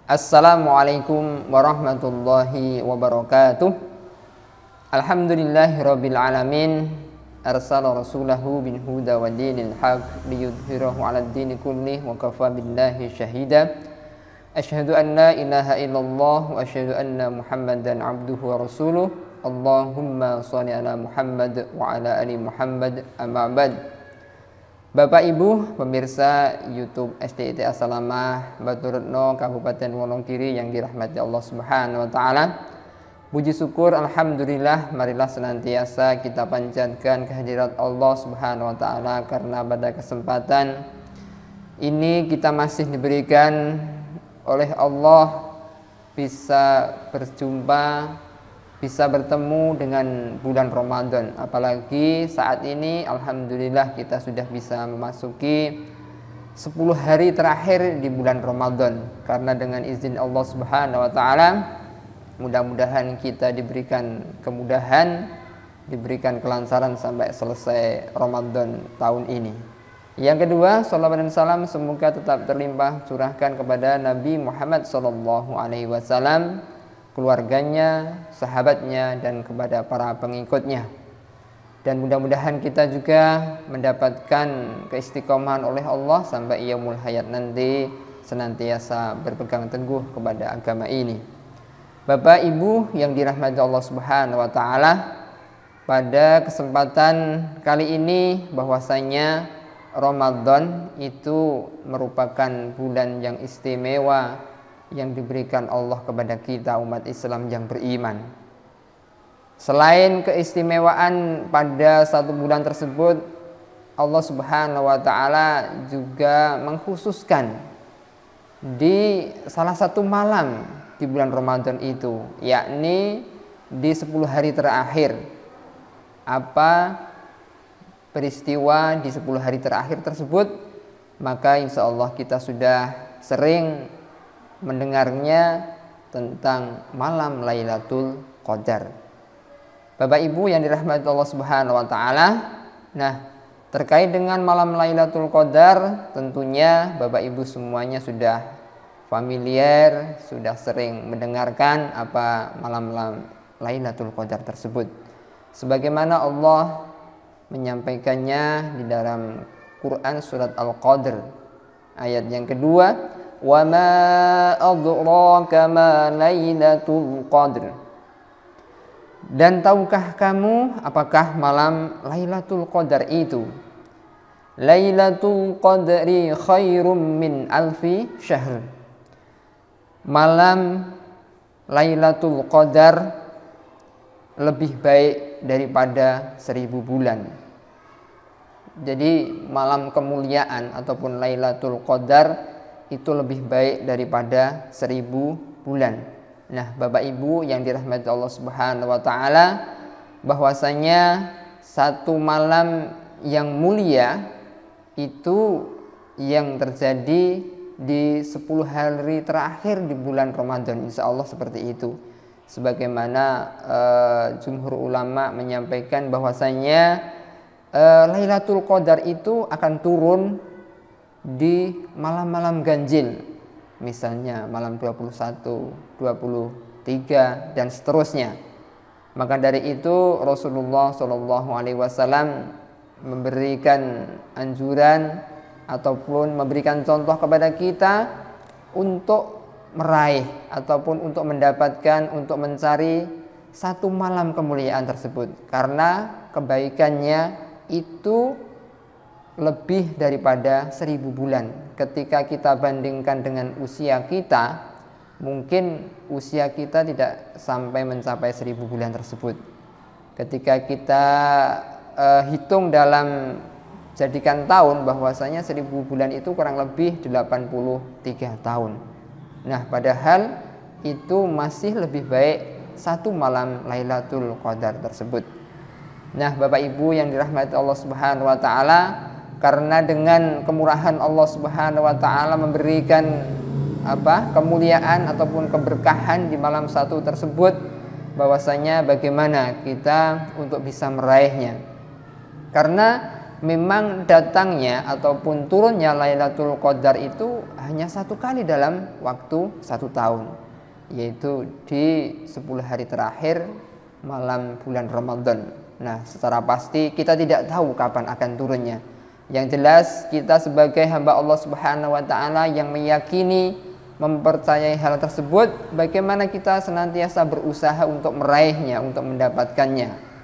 Assalamualaikum warahmatullahi wabarakatuh. Alhamdulillahirabbil alamin. Arsala rasulahu bil huda wa dinil haq liyudhhirahu 'alad dini kullih wa kafa billahi syahida. Asyhadu an la ilaha illallah wa asyhadu anna Muhammadan 'abduhu wa rasuluh. Allahumma shalli ala Muhammad wa ala ali Muhammad, amma ba'd. Bapak Ibu pemirsa YouTube SDIT As-Salamah Batu Retno Kabupaten Wonogiri yang dirahmati Allah Subhanahu wa taala. Puji syukur alhamdulillah, marilah senantiasa kita panjatkan kehadirat Allah Subhanahu wa taala karena pada kesempatan ini kita masih diberikan oleh Allah bisa berjumpa, bisa bertemu dengan bulan Ramadan. Apalagi saat ini alhamdulillah kita sudah bisa memasuki 10 hari terakhir di bulan Ramadan. Karena dengan izin Allah Subhanahu wa taala mudah-mudahan kita diberikan kemudahan, diberikan kelancaran sampai selesai Ramadan tahun ini. Yang kedua, salawat dan salam semoga tetap terlimpah curahkan kepada Nabi Muhammad SAW, keluarganya, sahabatnya, dan kepada para pengikutnya. Dan mudah-mudahan kita juga mendapatkan keistiqomahan oleh Allah sampai yaumul hayat nanti, senantiasa berpegang teguh kepada agama ini. Bapak Ibu yang dirahmati Allah Subhanahu wa taala, pada kesempatan kali ini bahwasanya Ramadan itu merupakan bulan yang istimewa yang diberikan Allah kepada kita umat Islam yang beriman. Selain keistimewaan pada satu bulan tersebut, Allah Subhanahu wa taala juga mengkhususkan di salah satu malam di bulan Ramadan itu, yakni di 10 hari terakhir. Apa peristiwa di 10 hari terakhir tersebut? Maka insya Allah kita sudah sering mendengarnya tentang malam Lailatul Qadar. Bapak Ibu yang dirahmati Allah Subhanahu wa taala, nah, terkait dengan malam Lailatul Qadar tentunya Bapak Ibu semuanya sudah familiar, sudah sering mendengarkan apa malam Lailatul Qadar tersebut. Sebagaimana Allah menyampaikannya di dalam Quran surat Al-Qadr ayat yang kedua, wa ma adraka ma Lailatul Qadr. Dan tahukah kamu apakah malam Lailatul Qadar itu? Lailatul Qadri khairum min alfi syahr. Malam Lailatul Qadar lebih baik daripada 1000 bulan. Jadi malam kemuliaan ataupun Lailatul Qadar itu lebih baik daripada 1000 bulan. Nah, Bapak Ibu yang dirahmati Allah Subhanahu wa taala, bahwasanya satu malam yang mulia itu yang terjadi di 10 hari terakhir di bulan Ramadan, insya Allah seperti itu. Sebagaimana jumhur ulama menyampaikan bahwasanya Lailatul Qadar itu akan turun di malam-malam ganjil, misalnya malam 21, 23 dan seterusnya. Maka dari itu Rasulullah SAW memberikan anjuran ataupun memberikan contoh kepada kita untuk meraih ataupun untuk mendapatkan, untuk mencari satu malam kemuliaan tersebut, karena kebaikannya itu lebih daripada 1000 bulan. Ketika kita bandingkan dengan usia kita, mungkin usia kita tidak sampai mencapai 1000 bulan tersebut. Ketika kita hitung dalam jadikan tahun, bahwasanya 1000 bulan itu kurang lebih 83 tahun. Nah, padahal itu masih lebih baik satu malam Lailatul Qadar tersebut. Nah, Bapak Ibu yang dirahmati Allah Subhanahu wa taala, karena dengan kemurahan Allah Subhanahu wa taala memberikan kemuliaan ataupun keberkahan di malam satu tersebut, bahwasanya bagaimana kita untuk bisa meraihnya. Karena memang datangnya ataupun turunnya Lailatul Qadar itu hanya satu kali dalam waktu 1 tahun, yaitu di 10 hari terakhir malam bulan Ramadan. Nah, secara pasti kita tidak tahu kapan akan turunnya. Yang jelas kita sebagai hamba Allah Subhanahu wa taala yang meyakini, mempercayai hal tersebut, bagaimana kita senantiasa berusaha untuk meraihnya, untuk mendapatkannya.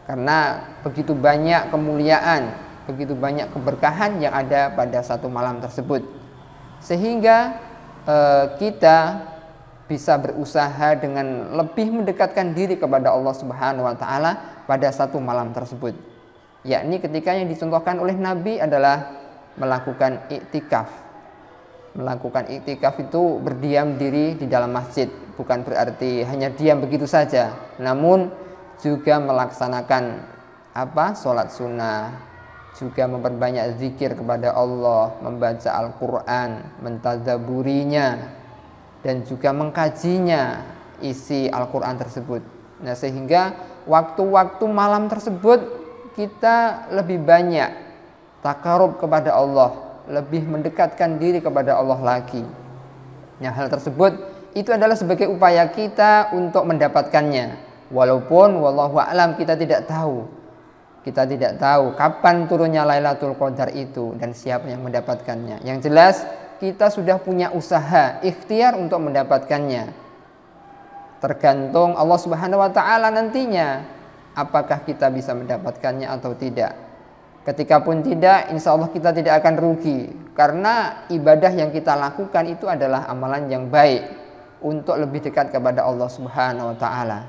Karena begitu banyak kemuliaan, begitu banyak keberkahan yang ada pada satu malam tersebut, sehingga kita bisa berusaha dengan lebih mendekatkan diri kepada Allah Subhanahu wa taala pada satu malam tersebut. Yakni ketika yang dicontohkan oleh Nabi adalah melakukan iktikaf. Melakukan iktikaf itu berdiam diri di dalam masjid, bukan berarti hanya diam begitu saja, namun juga melaksanakan sholat sunnah, juga memperbanyak zikir kepada Allah, membaca Al-Quran, mentadaburinya, dan juga mengkajinya isi Al-Quran tersebut. Nah, sehingga waktu-waktu malam tersebut kita lebih banyak takarub kepada Allah, lebih mendekatkan diri kepada Allah lagi. Nah, hal tersebut itu adalah sebagai upaya kita untuk mendapatkannya. Walaupun wallahu a'lam kita tidak tahu kapan turunnya Lailatul Qadar itu dan siapa yang mendapatkannya. Yang jelas kita sudah punya usaha, ikhtiar untuk mendapatkannya. Tergantung Allah Subhanahu wa taala nantinya apakah kita bisa mendapatkannya atau tidak. Ketika pun tidak, insya Allah kita tidak akan rugi, karena ibadah yang kita lakukan itu adalah amalan yang baik untuk lebih dekat kepada Allah Subhanahu wa taala.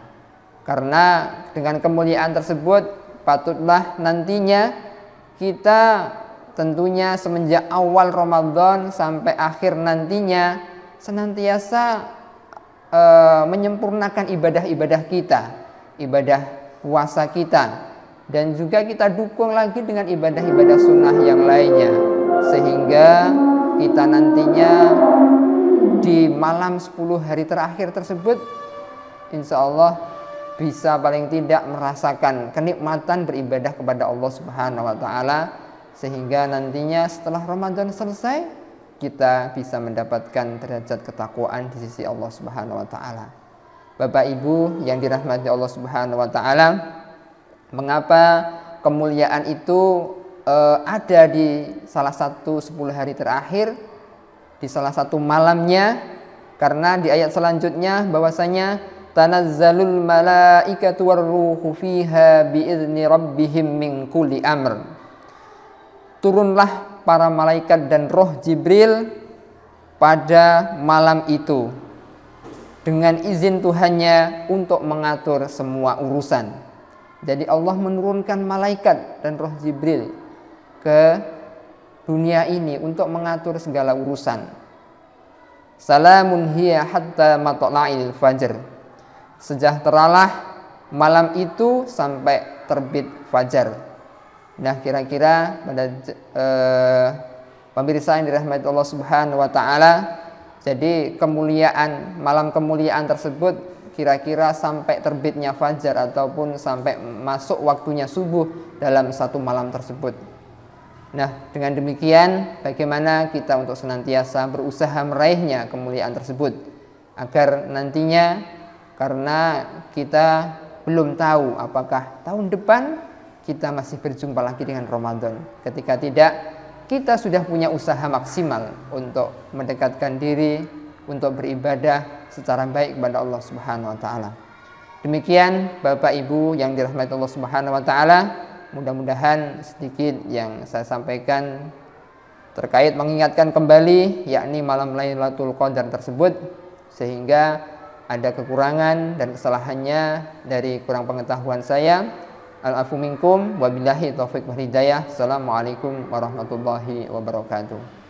Karena dengan kemuliaan tersebut patutlah nantinya kita tentunya semenjak awal Ramadan sampai akhir nantinya senantiasa menyempurnakan ibadah-ibadah kita, ibadah puasa kita, dan juga kita dukung lagi dengan ibadah-ibadah sunnah yang lainnya, sehingga kita nantinya di malam 10 hari terakhir tersebut insya Allah bisa paling tidak merasakan kenikmatan beribadah kepada Allah Subhanahu wa taala, sehingga nantinya setelah Ramadan selesai kita bisa mendapatkan derajat ketakwaan di sisi Allah Subhanahu wa taala. Bapak Ibu yang dirahmati Allah Subhanahu wa taala, mengapa kemuliaan itu ada di salah satu 10 hari terakhir, di salah satu malamnya? Karena di ayat selanjutnya bahwasanya tanazzalul malaikatu warruhu fiha biizni rabbihim min kulli amr. Turunlah para malaikat dan roh Jibril pada malam itu dengan izin Tuhannya untuk mengatur semua urusan. Jadi Allah menurunkan malaikat dan roh Jibril ke dunia ini untuk mengatur segala urusan. Salamun hiya hatta matla'il fajr. Sejahteralah malam itu sampai terbit fajar. Nah, kira-kira pada pemirsa yang dirahmati Allah Subhanahu wa taala, jadi malam kemuliaan tersebut kira-kira sampai terbitnya fajar ataupun sampai masuk waktunya subuh dalam satu malam tersebut. Nah, dengan demikian bagaimana kita untuk senantiasa berusaha meraihnya kemuliaan tersebut, agar nantinya, karena kita belum tahu apakah tahun depan kita masih berjumpa lagi dengan Ramadan. Ketika tidak, kita sudah punya usaha maksimal untuk mendekatkan diri, untuk beribadah secara baik kepada Allah Subhanahu wa taala. Demikian Bapak Ibu yang dirahmati Allah Subhanahu wa taala, mudah-mudahan sedikit yang saya sampaikan terkait mengingatkan kembali yakni malam Lailatul Qadar tersebut, sehingga ada kekurangan dan kesalahannya dari kurang pengetahuan saya. Al-afu minkum wabillahi taufiq wal hidayah. Assalamualaikum warahmatullahi wabarakatuh.